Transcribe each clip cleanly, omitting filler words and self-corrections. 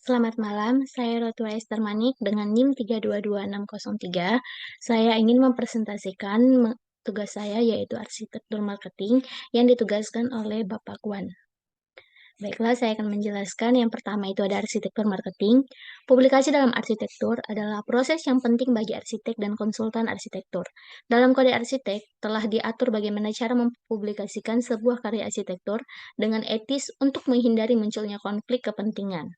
Selamat malam, saya Rotua Ester Manik dengan NIM 3222603. Saya ingin mempresentasikan tugas saya yaitu arsitektur marketing yang ditugaskan oleh Bapak Kwan. Baiklah, saya akan menjelaskan. Yang pertama itu ada arsitektur marketing. Publikasi dalam arsitektur adalah proses yang penting bagi arsitek dan konsultan arsitektur. Dalam kode arsitek, telah diatur bagaimana cara mempublikasikan sebuah karya arsitektur dengan etis untuk menghindari munculnya konflik kepentingan.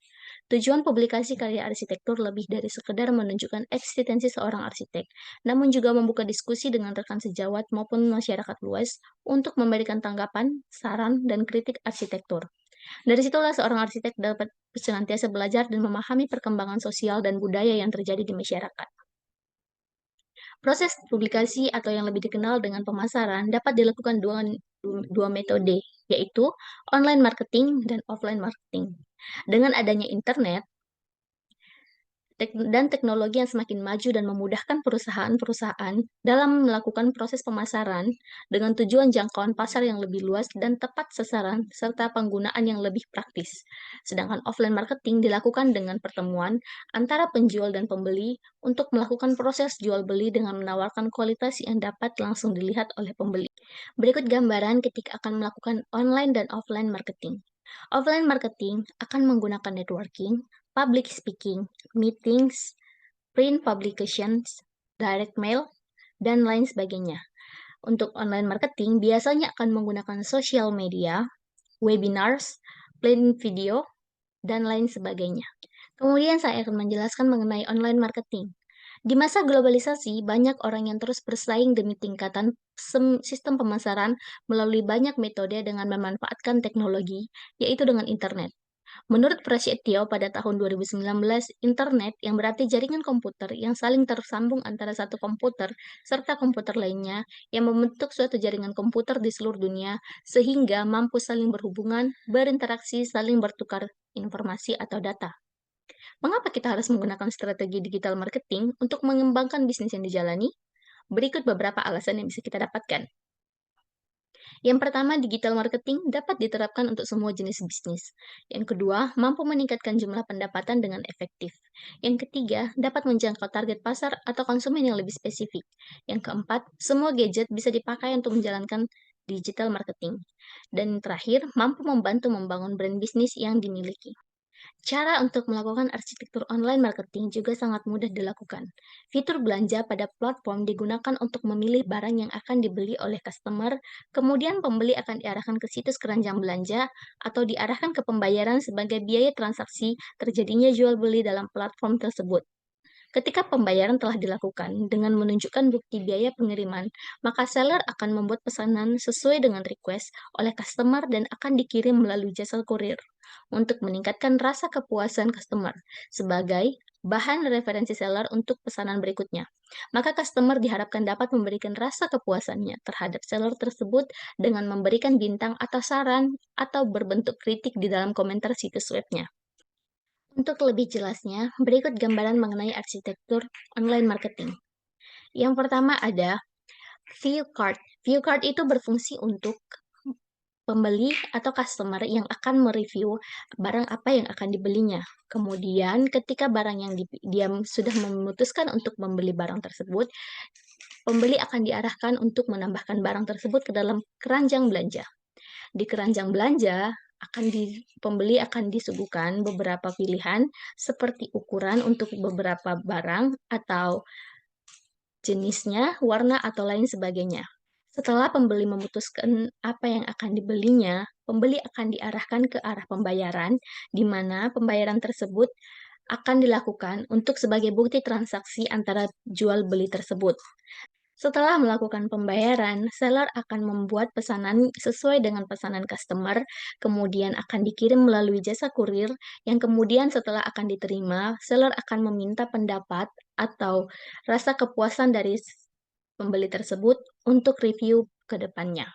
Tujuan publikasi karya arsitektur lebih dari sekedar menunjukkan eksistensi seorang arsitek, namun juga membuka diskusi dengan rekan sejawat maupun masyarakat luas untuk memberikan tanggapan, saran, dan kritik arsitektur. Dari situlah seorang arsitek dapat senantiasa belajar dan memahami perkembangan sosial dan budaya yang terjadi di masyarakat. Proses publikasi atau yang lebih dikenal dengan pemasaran dapat dilakukan dua metode, yaitu online marketing dan offline marketing. Dengan adanya internet, dan teknologi yang semakin maju dan memudahkan perusahaan-perusahaan dalam melakukan proses pemasaran dengan tujuan jangkauan pasar yang lebih luas dan tepat sasaran, serta penggunaan yang lebih praktis. Sedangkan offline marketing dilakukan dengan pertemuan antara penjual dan pembeli untuk melakukan proses jual beli dengan menawarkan kualitas yang dapat langsung dilihat oleh pembeli. Berikut gambaran ketika akan melakukan online dan offline marketing. Offline marketing akan menggunakan networking, public speaking, meetings, print publications, direct mail, dan lain sebagainya. Untuk online marketing biasanya akan menggunakan social media, webinars, print video, dan lain sebagainya. Kemudian saya akan menjelaskan mengenai online marketing. Di masa globalisasi, banyak orang yang terus bersaing demi tingkatan sistem pemasaran melalui banyak metode dengan memanfaatkan teknologi, yaitu dengan internet. Menurut Prasetyo, pada tahun 2019, internet yang berarti jaringan komputer yang saling tersambung antara satu komputer serta komputer lainnya yang membentuk suatu jaringan komputer di seluruh dunia sehingga mampu saling berhubungan, berinteraksi, saling bertukar informasi atau data. Mengapa kita harus menggunakan strategi digital marketing untuk mengembangkan bisnis yang dijalani? Berikut beberapa alasan yang bisa kita dapatkan. Yang pertama, digital marketing dapat diterapkan untuk semua jenis bisnis. Yang kedua, mampu meningkatkan jumlah pendapatan dengan efektif. Yang ketiga, dapat menjangkau target pasar atau konsumen yang lebih spesifik. Yang keempat, semua gadget bisa dipakai untuk menjalankan digital marketing. Dan terakhir, mampu membantu membangun brand bisnis yang dimiliki. Cara untuk melakukan arsitektur online marketing juga sangat mudah dilakukan. Fitur belanja pada platform digunakan untuk memilih barang yang akan dibeli oleh customer, kemudian pembeli akan diarahkan ke situs keranjang belanja atau diarahkan ke pembayaran sebagai biaya transaksi terjadinya jual beli dalam platform tersebut. Ketika pembayaran telah dilakukan dengan menunjukkan bukti biaya pengiriman, maka seller akan membuat pesanan sesuai dengan request oleh customer dan akan dikirim melalui jasa kurir untuk meningkatkan rasa kepuasan customer sebagai bahan referensi seller untuk pesanan berikutnya. Maka customer diharapkan dapat memberikan rasa kepuasannya terhadap seller tersebut dengan memberikan bintang atau saran atau berbentuk kritik di dalam komentar situs webnya. Untuk lebih jelasnya, berikut gambaran mengenai arsitektur online marketing. Yang pertama ada view card. View card itu berfungsi untuk pembeli atau customer yang akan mereview barang apa yang akan dibelinya. Kemudian, ketika barang yang dia sudah memutuskan untuk membeli barang tersebut, pembeli akan diarahkan untuk menambahkan barang tersebut ke dalam keranjang belanja. Di keranjang belanja, pembeli akan disuguhkan beberapa pilihan seperti ukuran untuk beberapa barang atau jenisnya, warna, atau lain sebagainya. Setelah pembeli memutuskan apa yang akan dibelinya, pembeli akan diarahkan ke arah pembayaran, di mana pembayaran tersebut akan dilakukan untuk sebagai bukti transaksi antara jual beli tersebut. Setelah melakukan pembayaran, seller akan membuat pesanan sesuai dengan pesanan customer, kemudian akan dikirim melalui jasa kurir, yang kemudian setelah akan diterima, seller akan meminta pendapat atau rasa kepuasan dari pembeli tersebut untuk review ke depannya.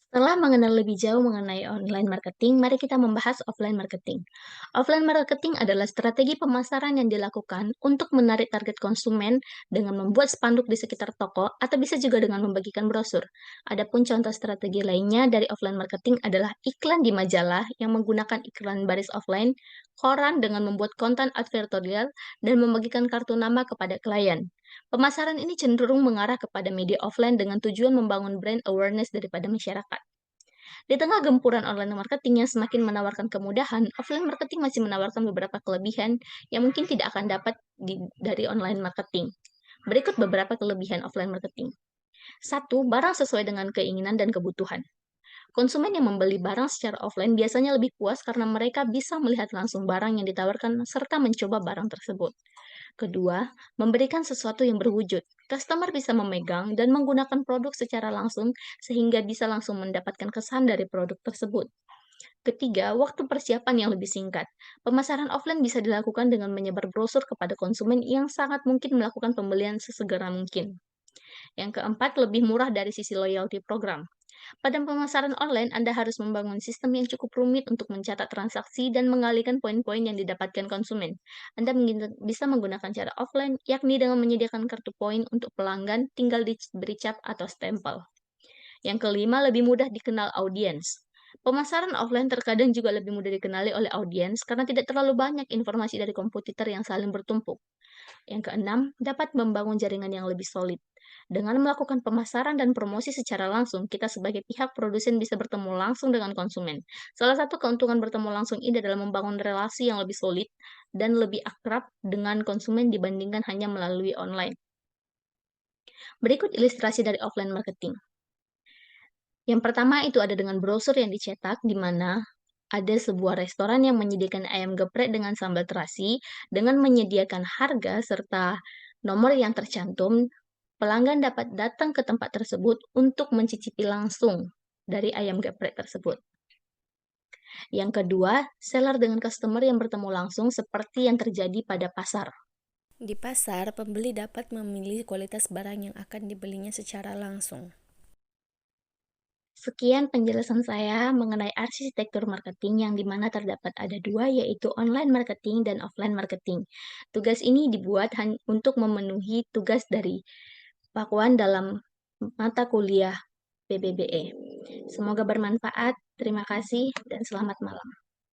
Setelah mengenal lebih jauh mengenai online marketing, mari kita membahas offline marketing. Offline marketing adalah strategi pemasaran yang dilakukan untuk menarik target konsumen dengan membuat spanduk di sekitar toko atau bisa juga dengan membagikan brosur. Adapun contoh strategi lainnya dari offline marketing adalah iklan di majalah yang menggunakan iklan baris offline, koran dengan membuat konten advertorial, dan membagikan kartu nama kepada klien. Pemasaran ini cenderung mengarah kepada media offline dengan tujuan membangun brand awareness daripada masyarakat. Di tengah gempuran online marketing yang semakin menawarkan kemudahan, offline marketing masih menawarkan beberapa kelebihan yang mungkin tidak akan dapat dari online marketing. Berikut beberapa kelebihan offline marketing. Satu, barang sesuai dengan keinginan dan kebutuhan. Konsumen yang membeli barang secara offline biasanya lebih puas karena mereka bisa melihat langsung barang yang ditawarkan serta mencoba barang tersebut. Kedua, memberikan sesuatu yang berwujud. Customer bisa memegang dan menggunakan produk secara langsung sehingga bisa langsung mendapatkan kesan dari produk tersebut. Ketiga, waktu persiapan yang lebih singkat. Pemasaran offline bisa dilakukan dengan menyebar brosur kepada konsumen yang sangat mungkin melakukan pembelian sesegera mungkin. Yang keempat, lebih murah dari sisi loyalty program. Pada pemasaran online, Anda harus membangun sistem yang cukup rumit untuk mencatat transaksi dan mengalihkan poin-poin yang didapatkan konsumen. Anda bisa menggunakan cara offline, yakni dengan menyediakan kartu poin untuk pelanggan, tinggal diberi cap atau stempel. Yang kelima, lebih mudah dikenal audiens. Pemasaran offline terkadang juga lebih mudah dikenali oleh audiens karena tidak terlalu banyak informasi dari kompetitor yang saling bertumpuk. Yang keenam, dapat membangun jaringan yang lebih solid. Dengan melakukan pemasaran dan promosi secara langsung, kita sebagai pihak produsen bisa bertemu langsung dengan konsumen. Salah satu keuntungan bertemu langsung ini adalah membangun relasi yang lebih solid dan lebih akrab dengan konsumen dibandingkan hanya melalui online. Berikut ilustrasi dari offline marketing. Yang pertama itu ada dengan brosur yang dicetak, di mana ada sebuah restoran yang menyediakan ayam geprek dengan sambal terasi, dengan menyediakan harga serta nomor yang tercantum, pelanggan dapat datang ke tempat tersebut untuk mencicipi langsung dari ayam geprek tersebut. Yang kedua, seller dengan customer yang bertemu langsung seperti yang terjadi pada pasar. Di pasar, pembeli dapat memilih kualitas barang yang akan dibelinya secara langsung. Sekian penjelasan saya mengenai arsitektur marketing yang dimana terdapat ada dua, yaitu online marketing dan offline marketing. Tugas ini dibuat untuk memenuhi tugas dari Pakuan dalam mata kuliah PBBE. Semoga bermanfaat. Terima kasih dan selamat malam.